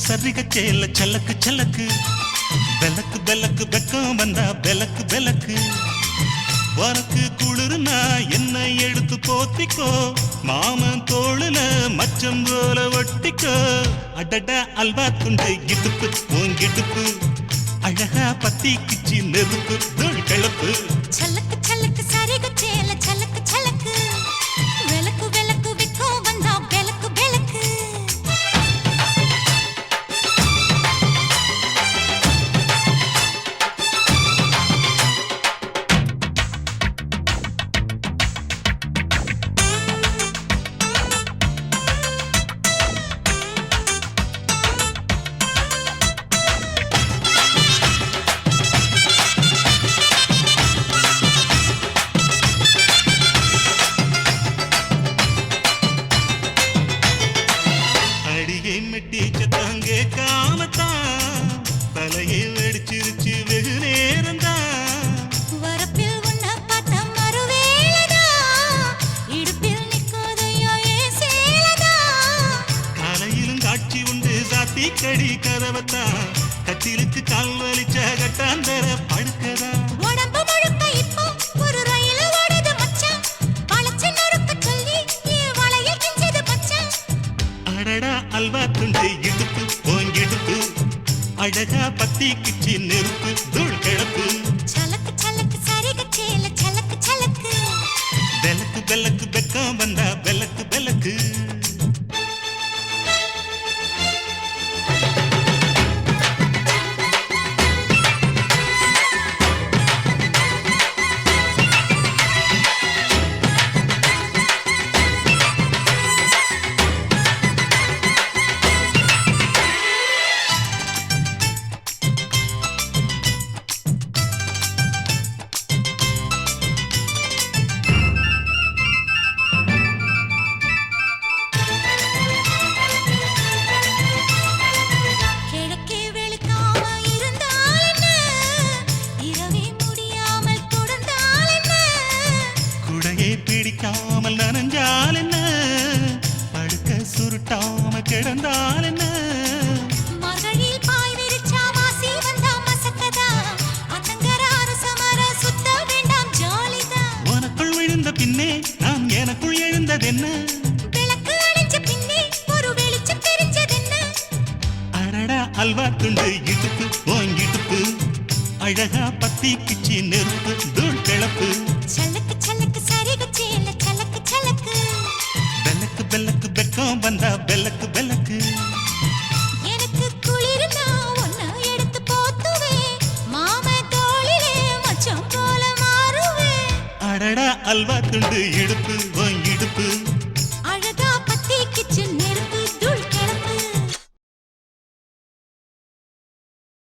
சரிக சேல சலக்கு சலக்கு பெலக்கு பெலக்கு வெக்கம் வந்தா பெலக்கு பெலக்கு உனக்கு குளிர்னா என்னை எடுத்து போத்திக்கோ மாமன் தோளுல மச்சம் போல ஒட்டிக்கோ அடடா அல்வா துண்டு இடுப்பு உங்கிடுப்பு அழகா பத்தி கிச்சி நெருப்பு தூள் கிளப்பு சலக்கு சலக்கு சரிக சேல சலக்கு சலக்கு வெலக்கு வெலக்கு வெக்கம் வந்தா பெலக்கு பெலக்கு மெட்டிச்சத்தாங்கே காமத்தான் தலையை வெடிச்சிருச்சு வெகு நேரம்தான் வரப்பில் உன்ன பார்த்த மறுவேளதா இடுப்பில் நிற்காதையோ ஏன் சேலதா காலையிலும் காட்சி உண்டு சாத்தி கடி கதவத்தான் கட்டிலுக்கு கால் வலிச்ச கட்டாந்தர படுக்கதா உடம்பு முழுக்க இப்போ ஒரு ரயில் ஓடுது மச்சான் வளைச்சு நறுக்க சொல்லி என் வளையல் கிஞ்சது மச்சான் அடடா அல்வா துண்டு இடுப்பு ஓங்கிடுப்பு அழகா பத்தி கிச்சி நெருப்பு தூள் கிளப்பு சலக்கு சலக்கு சரிக சேல சலக்கு சலக்கு பெலக்கு பெலக்கு வெக்கம் வந்தா பெலக்கு பெலக்கு கிழக்கே வெளுக்காம இருந்தால் என்ன இரவே முடியாமல் தொடர்ந்தால் என்ன குடையை பிடிக்காமல் நனைஞ்சால் என்ன படுக்க சுருட்டாம கிடந்தால் என்ன மகளில் பாய் விரிச்சா வாசி வந்தா மசக்கதா அத்தங்கர அரசமர சுத்த வேண்டாம் ஜாலிதா உனக்குள் விழுந்த பின்னே நான் எனக்குள் எழுந்ததென்ன விளக்கு அணைஞ்ச பின்னே ஒரு வெளிச்சம் தெரிஞ்சதென்ன அடடா அல்வா துண்டு இடுப்பு ஓங்கிடுப்பு அழகா பத்தி கிச்சி நெருப்பு தூள் கிளப்பு சலக்கு சலக்கு சரிக சேல சலக்கு சலக்கு பெலக்கு பெலக்கு வெக்கம் வந்தா பெலக்கு பெலக்கு எனக்கு குளிர்னா உன்னை எடுத்து போத்துவேன் மாம தோளிலே மச்சம் போல மாறுவேன் அடடா அல்வா துண்டு இடுப்பு ஓங்கிடுப்பு